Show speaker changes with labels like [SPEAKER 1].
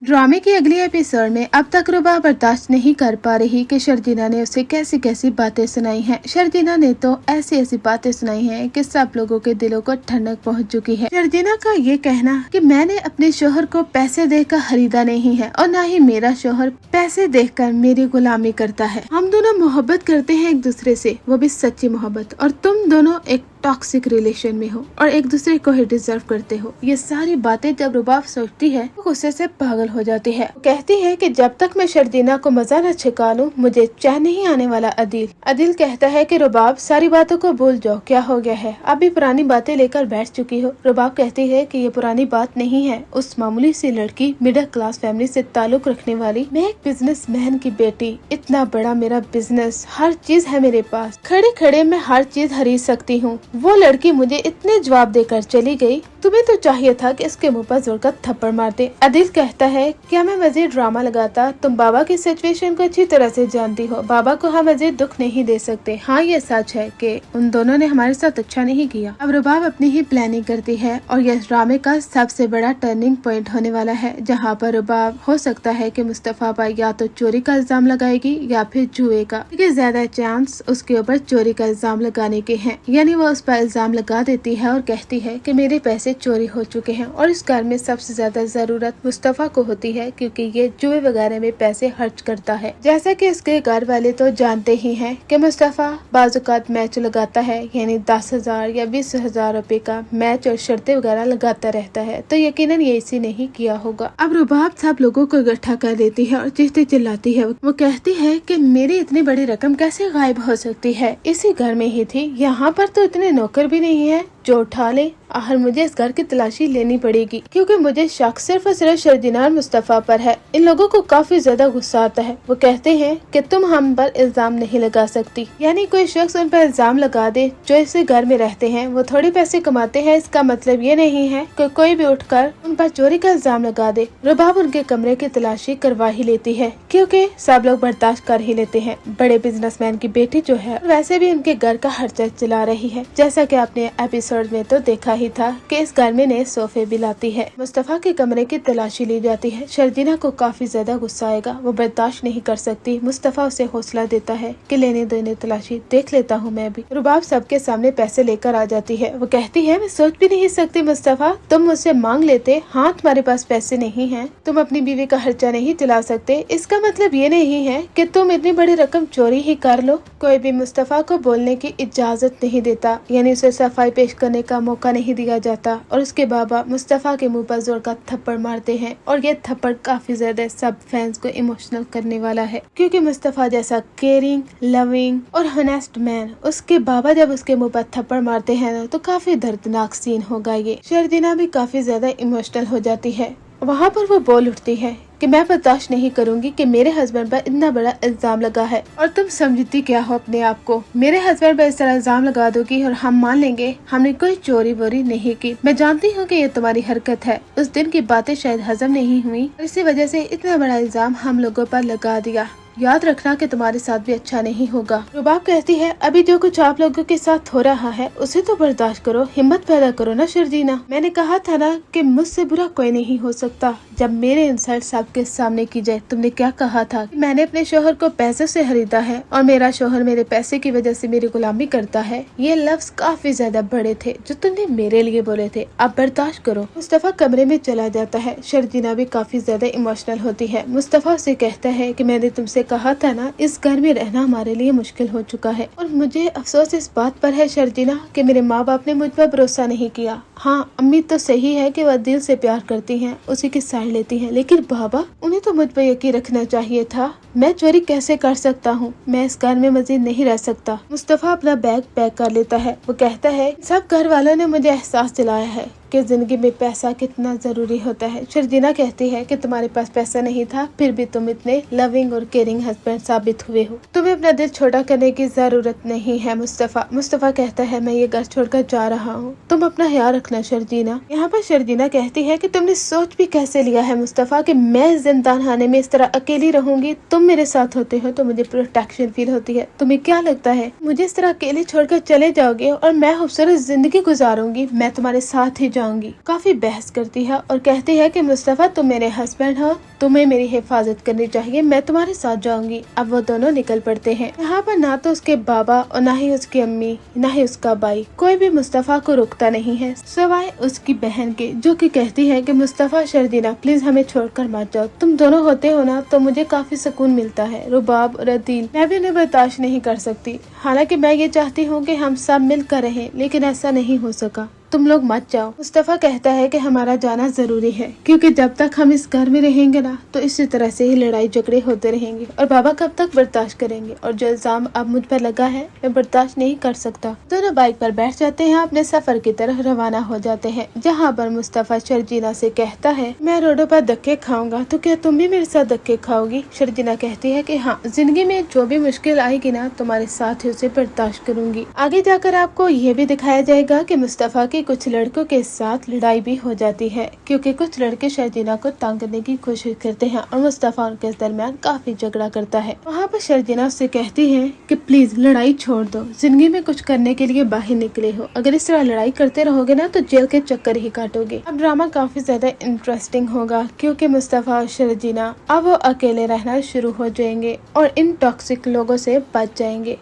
[SPEAKER 1] ड्रामे की अगली एपिसोड में अब तक रुबा बर्दाश्त नहीं कर पा रही कि शर्जीना ने उसे कैसी कैसी बातें सुनाई हैं। शर्जीना ने तो ऐसी ऐसी बातें सुनाई हैं कि सब लोगों के दिलों को ठंडक पहुंच चुकी है। शर्जीना का ये कहना कि मैंने अपने शोहर को पैसे देकर खरीदा नहीं है और न ही मेरा शोहर पैसे देखकर मेरी गुलामी करता है। हम दोनों मोहब्बत करते हैं एक दूसरे से, वो भी सच्ची मोहब्बत, और तुम दोनों एक टॉक्सिक रिलेशन में हो और एक दूसरे को ही डिजर्व करते हो। ये सारी बातें जब रुबाब सोचती है तो गुस्से से पागल हो जाती है। वो कहती है कि जब तक मैं शर्जीना को मजा न छिका लूं मुझे चैन नहीं आने वाला। अदिल कहता है कि रुबाब सारी बातों को भूल जाओ, क्या हो गया है, अब भी पुरानी बातें लेकर बैठ चुकी हो। रुबाब कहती है कि ये पुरानी बात नहीं है, उस मामूली सी लड़की, मिडिल क्लास फैमिली से ताल्लुक रखने वाली, मैं एक बिजनेसमैन की बेटी, इतना बड़ा मेरा बिजनेस, हर चीज है मेरे पास, खड़े खड़े मैं हर चीज खरीद सकती हूँ। वो लड़की मुझे इतने जवाब देकर चली गई, तुम्हें तो चाहिए था कि इसके मुंह पर जोर का थप्पड़ मारते। अदिल कहता है क्या मैं मजीद ड्रामा लगाता, तुम बाबा की सिचुएशन को अच्छी तरह से जानती हो, बाबा को हम मजीद दुख नहीं दे सकते। हाँ ये सच है कि उन दोनों ने हमारे साथ अच्छा नहीं किया। अब रुबाब अपनी ही प्लानिंग करती है और यह ड्रामे का सबसे बड़ा टर्निंग पॉइंट होने वाला है, जहाँ पर रुबाब हो सकता है कि मुस्तफा पर या तो चोरी का इल्जाम लगाएगी या फिर जुए का, क्योंकि ज्यादा चांस उसके ऊपर चोरी का इल्जाम लगाने के हैं। यानी वो उस पर इल्जाम लगा देती है और कहती है कि मेरे पैसे चोरी हो चुके हैं और इस घर में सबसे ज्यादा जरूरत मुस्तफा को होती है क्योंकि ये जुए वगैरह में पैसे खर्च करता है। जैसा कि इसके घर वाले तो जानते ही हैं कि मुस्तफा बाजुकात मैच लगाता है, यानी 10,000 या 20,000 रुपए का मैच और शर्तें वगैरह लगाता रहता है, तो यकीनन ये इसी नहीं किया होगा। अब रुबाब सब लोगों को इकट्ठा कर देती है और चीखती चिल्लाती है। वो कहती है कि मेरी इतनी बड़ी रकम कैसे गायब हो सकती है, इसी घर में ही थी, यहाँ पर तो इतने नौकर भी नहीं है जो उठा ले। आखिर मुझे इस घर की तलाशी लेनी पड़ेगी क्योंकि मुझे शक सिर्फ और सिर्फ शर्जीना और मुस्तफा पर है। इन लोगों को काफी ज्यादा गुस्सा आता है। वो कहते हैं कि तुम हम पर इल्जाम नहीं लगा सकती, यानी कोई शख्स उन पर इल्जाम लगा दे जो इस घर में रहते हैं, वो थोड़ी पैसे कमाते हैं, इसका मतलब ये नहीं है कि कोई भी उठकर उन पर चोरी का इल्जाम लगा दे। रुबाब उनके कमरे की तलाशी करवा ही लेती है क्योंकि सब लोग बर्दाश्त कर ही लेते हैं। बड़े बिजनेसमैन की बेटी जो है वैसे भी उनके घर का खर्चा चला रही है, जैसा की आपने एपिसोड में तो देखा ही था कि इस घर में नए सोफे भी लाती है। मुस्तफा के कमरे की तलाशी ली जाती है। शर्जीना को काफी ज्यादा गुस्सा आएगा, वो बर्दाश्त नहीं कर सकती। मुस्तफा उसे हौसला देता है कि लेने देने तलाशी, देख लेता हूँ मैं भी। रुबाब सबके सामने पैसे लेकर आ जाती है। वो कहती है मैं सोच भी नहीं सकती मुस्तफा, तुम मुझसे मांग लेते, हाँ तुम्हारे पास पैसे नहीं है, तुम अपनी बीवी का खर्चा नहीं चला सकते, इसका मतलब ये नहीं है कि तुम इतनी बड़ी रकम चोरी ही कर लो। कोई भी मुस्तफा को बोलने की इजाजत नहीं देता, यानी उसे सफाई पेश करने का मौका नहीं दिया जाता और उसके बाबा मुस्तफा के मुंह पर जोर का थप्पड़ मारते हैं और ये थप्पड़ काफी ज्यादा सब फैंस को इमोशनल करने वाला है क्योंकि मुस्तफा जैसा केयरिंग, लविंग और हॉनेस्ट मैन, उसके बाबा जब उसके मुंह पर थप्पड़ मारते हैं ना तो काफी दर्दनाक सीन होगा ये। शर्जीना भी काफी ज्यादा इमोशनल हो जाती है। वहाँ पर वो बोल उठती है कि मैं बर्दाश्त नहीं करूंगी कि मेरे हस्बैंड पर इतना बड़ा इल्जाम लगा है और तुम समझती क्या हो अपने आप को, मेरे हस्बैंड पर इस तरह इल्जाम लगा दोगी और हम मान लेंगे हमने कोई चोरी वोरी नहीं की। मैं जानती हूँ कि ये तुम्हारी हरकत है, उस दिन की बातें शायद हजम नहीं हुई और इसी वजह से इतना बड़ा इल्जाम हम लोगों पर लगा दिया। याद रखना कि तुम्हारे साथ भी अच्छा नहीं होगा। रुबाब कहती है अभी जो कुछ आप लोगों के साथ हो रहा है उसे तो बर्दाश्त करो, हिम्मत पैदा करो ना शर्जीना। मैंने कहा था ना कि मुझसे बुरा कोई नहीं हो सकता। जब मेरे इंसल्ट सबके सामने की जाए, तुमने क्या कहा था कि मैंने अपने शोहर को पैसे से खरीदा है और मेरा शोहर मेरे पैसे की वजह से मेरी गुलामी करता है। ये लफ्ज काफी ज्यादा बड़े थे जो तुमने मेरे लिए बोले थे, अब बर्दाश्त करो। मुस्तफा कमरे में चला जाता है। शर्जीना भी काफी ज्यादा इमोशनल होती है। मुस्तफा से कहता है कि मैंने तुमसे कहा था ना इस घर में रहना हमारे लिए मुश्किल हो चुका है और मुझे अफसोस इस बात पर है शर्जीना कि मेरे माँ बाप ने मुझ पर भरोसा नहीं किया। हाँ अम्मी तो सही है कि वह दिल से प्यार करती हैं, उसी की साइड लेती हैं, लेकिन बाबा उन्हें तो मुझ पर यकीन रखना चाहिए था। मैं चोरी कैसे कर सकता हूँ, मैं इस घर में मजीद नहीं रह सकता। मुस्तफा अपना बैग पैक कर लेता है। वो कहता है सब घर वालों ने मुझे एहसास दिलाया है कि जिंदगी में पैसा कितना जरूरी होता है। शर्जीना कहती है कि तुम्हारे पास पैसा नहीं था फिर भी तुम इतने लविंग और केयरिंग हस्बैंड साबित हुए हो, तुम्हें अपना दिल छोटा करने की जरूरत नहीं है मुस्तफा। मुस्तफा कहता है मैं ये घर छोड़कर जा रहा हूँ, तुम अपना ख्याल रखना शर्जीना। यहाँ पर शर्जीना कहती है कि तुमने सोच भी कैसे लिया है मुस्तफा कि मैं जिंदान खाने में इस तरह अकेली रहूंगी, तुम मेरे साथ होते हो तो मुझे प्रोटेक्शन फील होती है, तुम्हें क्या लगता है मुझे इस तरह अकेले छोड़कर चले जाओगे और मैं खूबसूरत जिंदगी गुजारूंगी, मैं तुम्हारे साथ ही जाऊंगी। काफी बहस करती है और कहती है कि मुस्तफा तुम मेरे हस्बैंड हो, तुम्हें मेरी हिफाजत करनी चाहिए, मैं तुम्हारे साथ जाऊंगी। अब वो दोनों निकल पड़ते हैं। यहाँ पर ना तो उसके बाबा और ना ही उसकी अम्मी, ना ही उसका भाई, कोई भी मुस्तफा को रुकता नहीं है सिवाय उसकी बहन के, जो कि कहती है कि मुस्तफा शर्जीना प्लीज हमें छोड़कर मत जाओ, तुम दोनों होते हो ना तो मुझे काफी सुकून मिलता है। रुबाब और अदील, मैं भी उन्हें बर्दाश्त नहीं कर सकती। हालांकि मैं ये चाहती हूँ कि हम सब मिलकर रहें, लेकिन ऐसा नहीं हो सका, तुम लोग मत जाओ। मुस्तफा कहता है कि हमारा जाना जरूरी है, क्योंकि जब तक हम इस घर में रहेंगे ना तो इसी तरह से ही लड़ाई झगड़े होते रहेंगे और बाबा कब तक बर्दाश्त करेंगे, और जो इल्जाम अब मुझ पर लगा है मैं बर्दाश्त नहीं कर सकता। दोनों बाइक पर बैठ जाते हैं, अपने सफर की तरफ रवाना हो जाते हैं, जहाँ पर मुस्तफा शर्जीना से कहता है मैं रोडों पर धक्के खाऊंगा तो क्या तुम भी मेरे साथ धक्के खाओगी। शर्जीना कहती है कि हाँ, जिंदगी में जो भी मुश्किल आएगी ना तुम्हारे साथ ही उसे बर्दाश्त करूंगी। आगे जाकर आपको ये भी दिखाया जाएगा कि मुस्तफा की कुछ लड़कों के साथ लड़ाई भी हो जाती है, क्योंकि कुछ लड़के शर्जीना को तंग करने की कोशिश करते हैं और मुस्तफा उनके दरमियान काफी झगड़ा करता है। वहाँ पर शर्जीना उससे कहती है कि प्लीज लड़ाई छोड़ दो, जिंदगी में कुछ करने के लिए बाहर निकले हो, अगर इस तरह लड़ाई करते रहोगे ना तो जेल के चक्कर ही काटोगे। अब ड्रामा काफी ज्यादा इंटरेस्टिंग होगा, क्योंकि मुस्तफा और शर्जीना अब वो अकेले रहना शुरू हो जाएंगे और इन टॉक्सिक लोगों से बच जाएंगे।